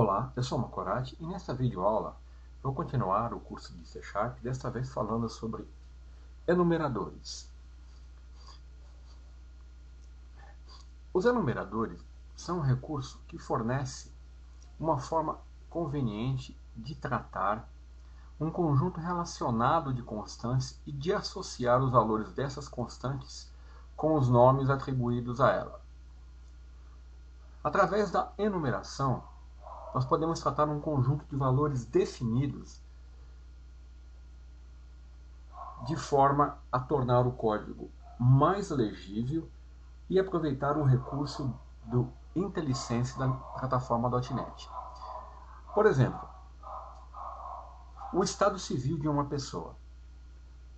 Olá, eu sou o Macorati e nesta videoaula vou continuar o curso de C#, desta vez falando sobre enumeradores. Os enumeradores são um recurso que fornece uma forma conveniente de tratar um conjunto relacionado de constantes e de associar os valores dessas constantes com os nomes atribuídos a ela. Através da enumeração, nós podemos tratar um conjunto de valores definidos de forma a tornar o código mais legível e aproveitar o recurso do IntelliSense da plataforma .NET. Por exemplo, o estado civil de uma pessoa.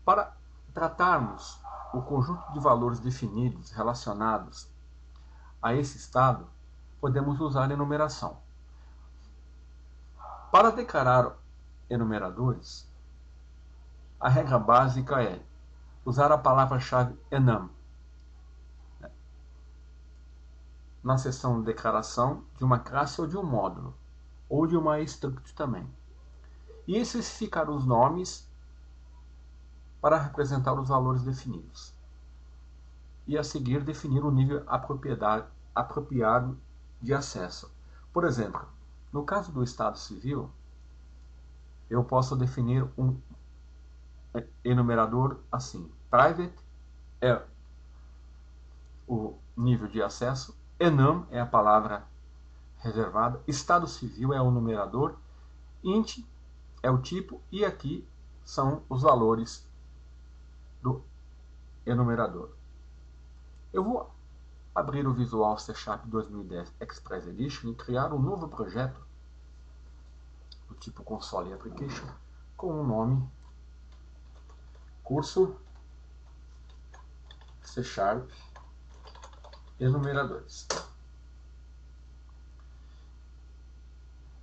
Para tratarmos o conjunto de valores definidos relacionados a esse estado, podemos usar a enumeração. Para declarar enumeradores, a regra básica é usar a palavra-chave enum na seção de declaração de uma classe ou de um módulo, ou de uma struct também, e especificar os nomes para representar os valores definidos, e a seguir definir o nível apropriado de acesso. Por exemplo, no caso do estado civil, eu posso definir um enumerador assim: private é o nível de acesso, enum é a palavra reservada, estado civil é o numerador, int é o tipo e aqui são os valores do enumerador. Eu vou abrir o Visual C# 2010 Express Edition e criar um novo projeto do tipo Console Application com o nome Curso C# Enumeradores.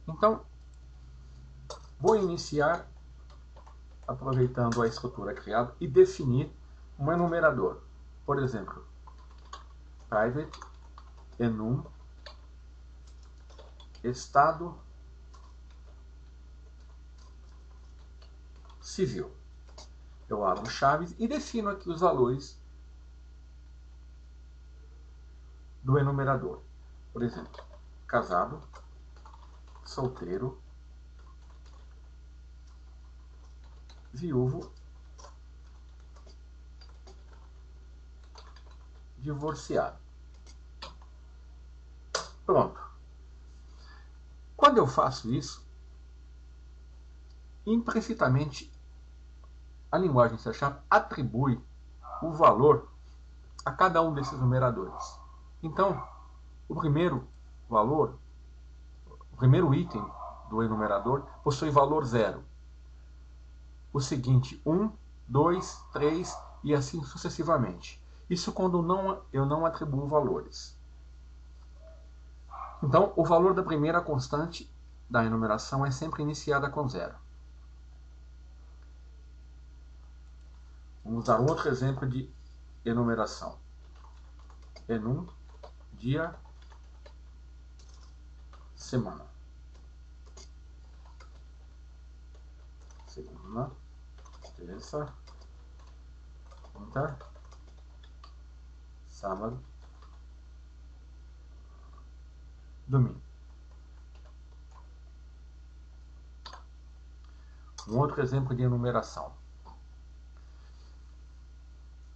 Então, vou iniciar aproveitando a estrutura criada e definir um enumerador. Por exemplo, private enum estado civil. Eu abro chaves e defino aqui os valores do enumerador. Por exemplo, casado, solteiro, viúvo, divorciado. Pronto. Quando eu faço isso, implicitamente a linguagem C# atribui o valor a cada um desses numeradores. Então, o primeiro valor, o primeiro item do enumerador possui valor 0. O seguinte, 1, 2, 3 e assim sucessivamente. Isso quando eu não atribuo valores. Então, o valor da primeira constante da enumeração é sempre iniciada com 0. Vamos dar outro exemplo de enumeração. Enum, dia, semana. Segunda, terça, quinta, sábado, domingo. Um outro exemplo de enumeração.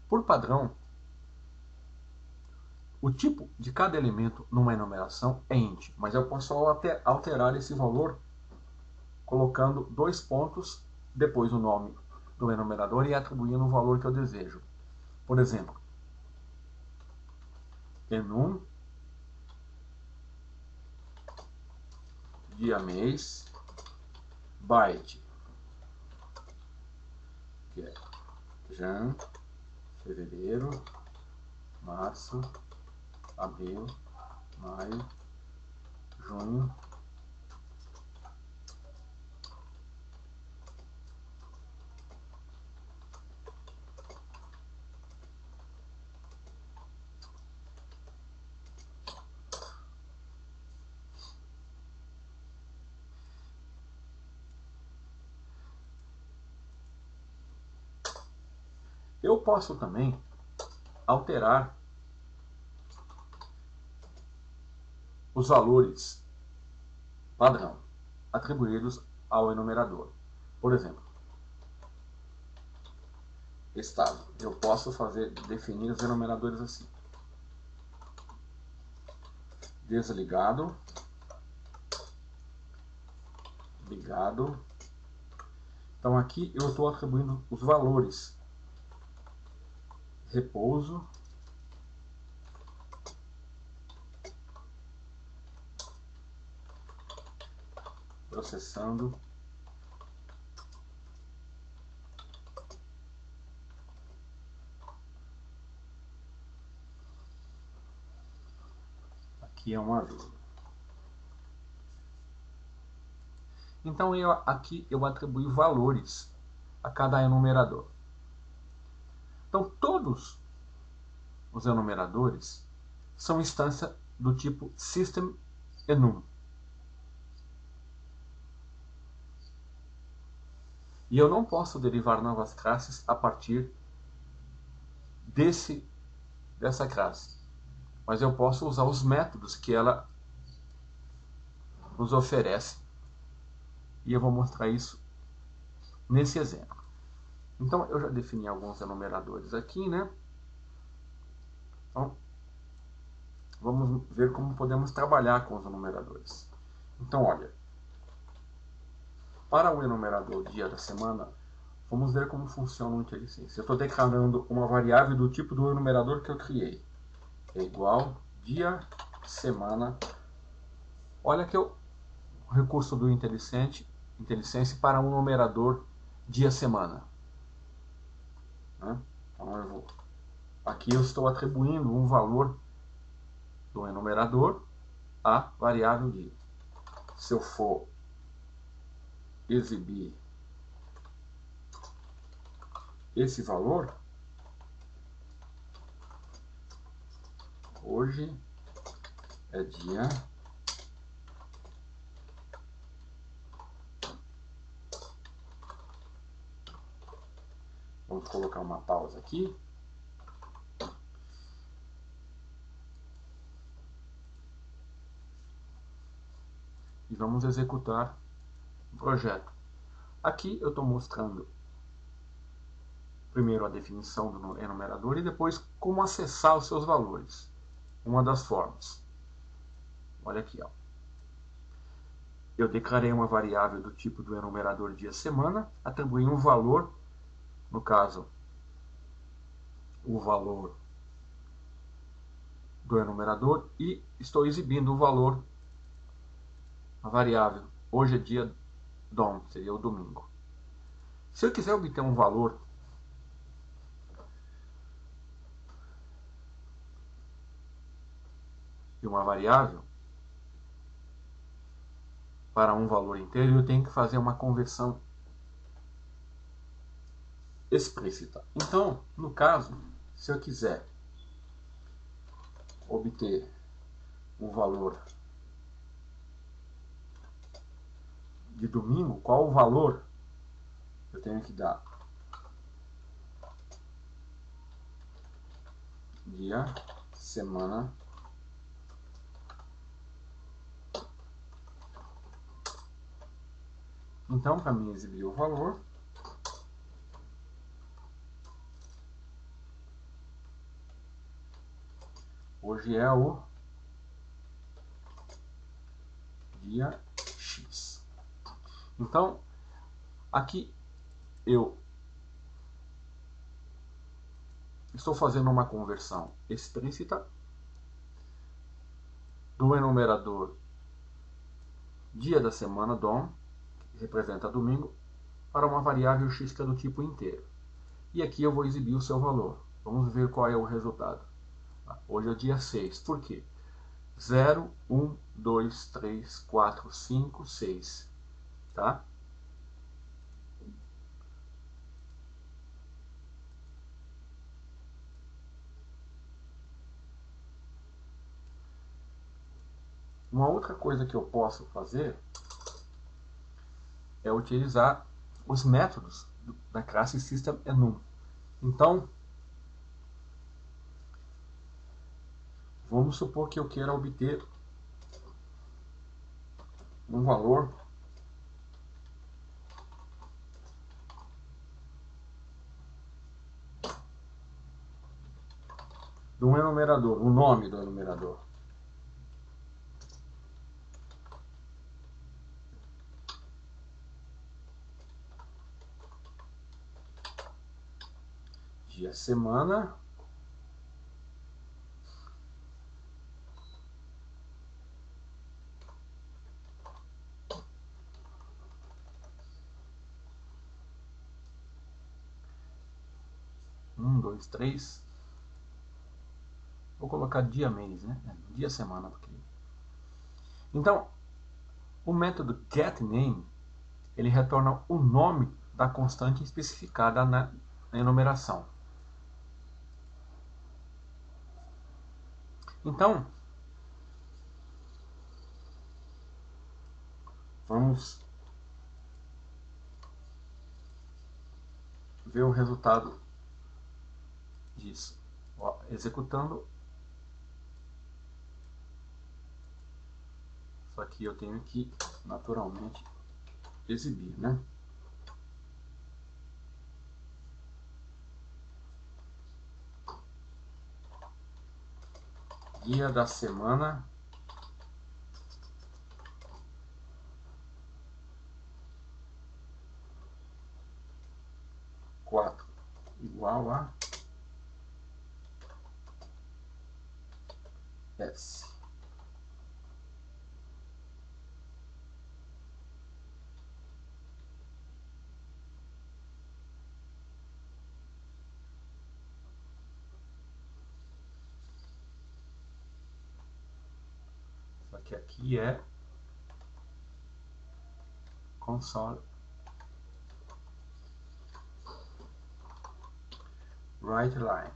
Por padrão, o tipo de cada elemento numa enumeração é int, mas eu posso alterar esse valor colocando 2 pontos depois o nome do enumerador e atribuindo o valor que eu desejo. Por exemplo, enum, dia, mês, byte, que é jan, fevereiro, março, abril, maio, junho, posso também alterar os valores padrão atribuídos ao enumerador. Por exemplo, estado. Eu posso definir os enumeradores assim: desligado, ligado. Então aqui eu estou atribuindo os valores: repouso, processando, aqui é uma vírgula. Então aqui eu atribuo valores a cada enumerador. Então todos os enumeradores são instância do tipo system_enum. E eu não posso derivar novas classes a partir dessa classe. Mas eu posso usar os métodos que ela nos oferece. E eu vou mostrar isso nesse exemplo. Então eu já defini alguns enumeradores aqui, né? Então, vamos ver como podemos trabalhar com os enumeradores. Então, olha, para o enumerador dia da semana, vamos ver como funciona o IntelliSense. Eu estou declarando uma variável do tipo do enumerador que eu criei. É igual dia, semana. Olha que o recurso do IntelliSense para um numerador dia, semana. Então, aqui eu estou atribuindo um valor do enumerador à variável dia. Se eu for exibir esse valor, hoje é dia vamos colocar uma pausa aqui. E vamos executar o projeto. Aqui eu estou mostrando primeiro a definição do enumerador e depois como acessar os seus valores. Uma das formas. Olha aqui, ó. Eu declarei uma variável do tipo do enumerador dia-semana, atribuí um valor, no caso, o valor do enumerador, e estou exibindo o valor, a variável. Hoje é dia DOM, seria o domingo. Se eu quiser obter um valor de uma variável para um valor inteiro, eu tenho que fazer uma conversão explícita. Então, no caso, se eu quiser obter um valor de domingo, qual o valor eu tenho que dar? Dia, semana, então, para mim exibir o valor, hoje é o dia X. Então, aqui eu estou fazendo uma conversão explícita do enumerador dia da semana, DOM, que representa domingo, para uma variável x que é do tipo inteiro. E aqui eu vou exibir o seu valor. Vamos ver qual é o resultado. Hoje é o dia 6. Por quê? 0, 1, 2, 3, 4, 5, 6. Tá? Uma outra coisa que eu posso fazer é utilizar os métodos da classe system_enum. Então, Vamos supor que eu queira obter um valor do enumerador, o nome do enumerador. Dia, semana. Um, dois, três. Vou colocar dia, mês, né? Dia, semana. Porque... Então, o método getName, ele retorna o nome da constante especificada na enumeração. Então, vamos ver o resultado disso. Ó, executando. Só que eu tenho que, naturalmente, exibir, né? Dia da semana. Igual a S. Só que aqui é console writeLine.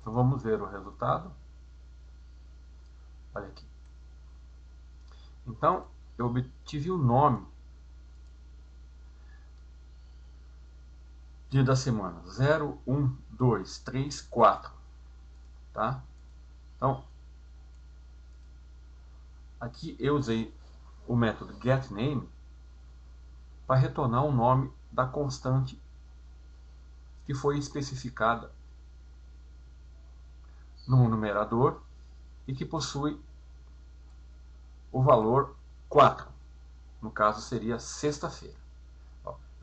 Então vamos ver o resultado. Olha aqui. Então eu obtive o nome dia da semana 0, 1, 2, 3, 4. Tá? Então aqui eu usei o método getName para retornar o nome da constante que foi especificada no numerador e que possui o valor 4. No caso seria sexta-feira.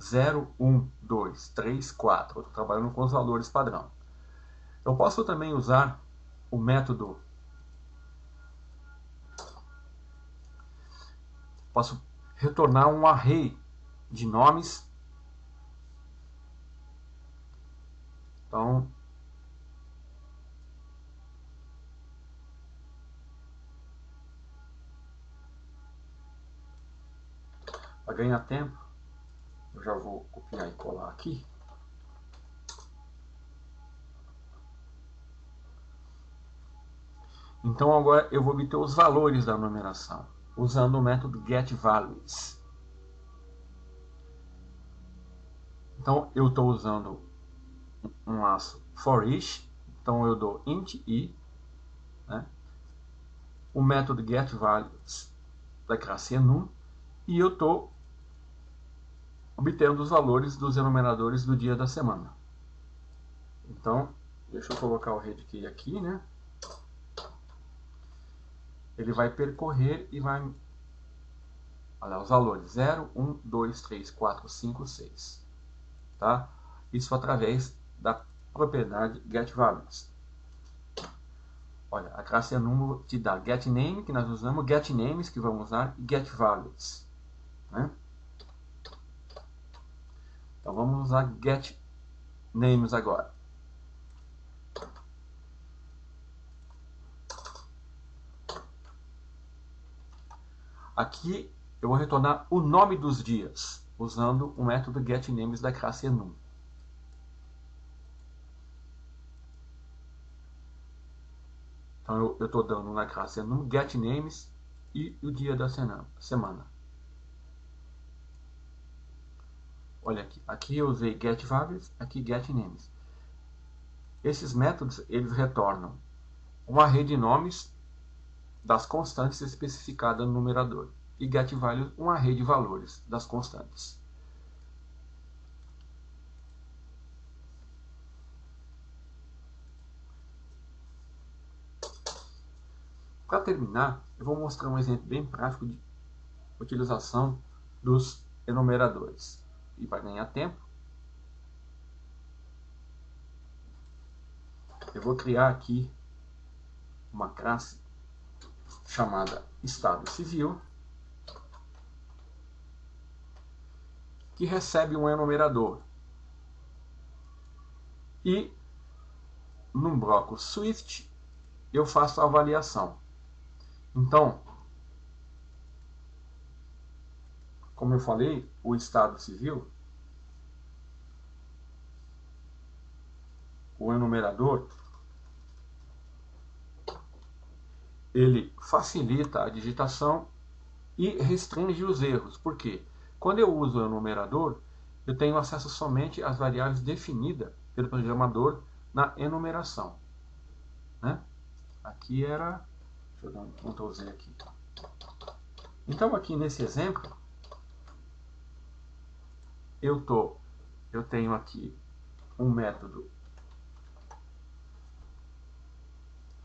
0, 1, 2, 3, 4. Eu estou trabalhando com os valores padrão. Eu posso também usar o método. Posso retornar um array de nomes. Então, para ganhar tempo, eu já vou copiar e colar aqui. Então agora eu vou obter os valores da numeração, usando o método getValues. Então eu estou usando um laço for-each, então eu dou int i, né? O método getValues da classe enum, e eu estou obtendo os valores dos enumeradores do dia da semana. Então, deixa eu colocar o head key aqui, né? Ele vai percorrer e vai... Olha os valores, 0, 1, 2, 3, 4, 5, 6. Tá? Isso através da propriedade getValues. Olha, a classe enum te dá getName, que nós usamos, getNames, que vamos usar, e getValues. Né? Então vamos usar getNames agora. Aqui eu vou retornar o nome dos dias, usando o método getNames da classe enum. Então eu estou dando na classe enum getNames e o dia da semana. Olha aqui, aqui eu usei getValues, aqui getNames. Esses métodos, eles retornam um array de nomes das constantes especificadas no numerador. E getValues, um array de valores das constantes. Para terminar, eu vou mostrar um exemplo bem prático de utilização dos enumeradores. E para ganhar tempo, eu vou criar aqui uma classe chamada Estado Civil, que recebe um enumerador. E no bloco Swift eu faço a avaliação. Então, como eu falei, o Estado Civil, o enumerador, ele facilita a digitação e restringe os erros. Por quê? Quando eu uso o enumerador, eu tenho acesso somente às variáveis definidas pelo programador na enumeração. Né? Aqui era... Deixa eu dar um Ctrl Z aqui. Então, aqui nesse exemplo, eu tenho aqui um método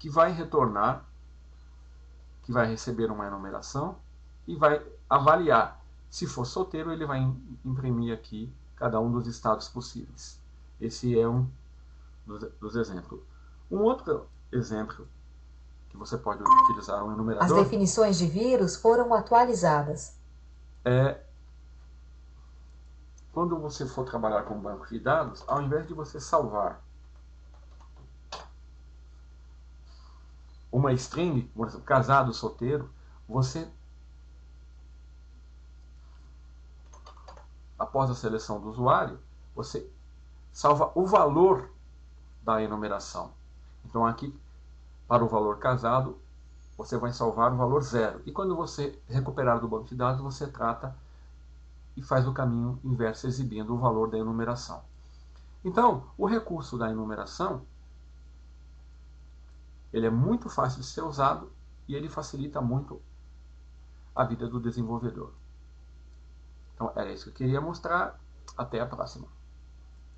que vai retornar, que vai receber uma enumeração e vai avaliar. Se for solteiro, ele vai imprimir aqui cada um dos estados possíveis. Esse é um dos exemplos. Um outro exemplo que você pode utilizar um enumerador... As definições de vírus foram atualizadas. Quando você for trabalhar com banco de dados, ao invés de você salvar uma string, por exemplo, casado, solteiro, você, após a seleção do usuário, você salva o valor da enumeração. Então aqui, para o valor casado, você vai salvar o valor 0. E quando você recuperar do banco de dados, você trata e faz o caminho inverso, exibindo o valor da enumeração. Então, o recurso da enumeração, ele é muito fácil de ser usado e ele facilita muito a vida do desenvolvedor. Então, era isso que eu queria mostrar. Até a próxima.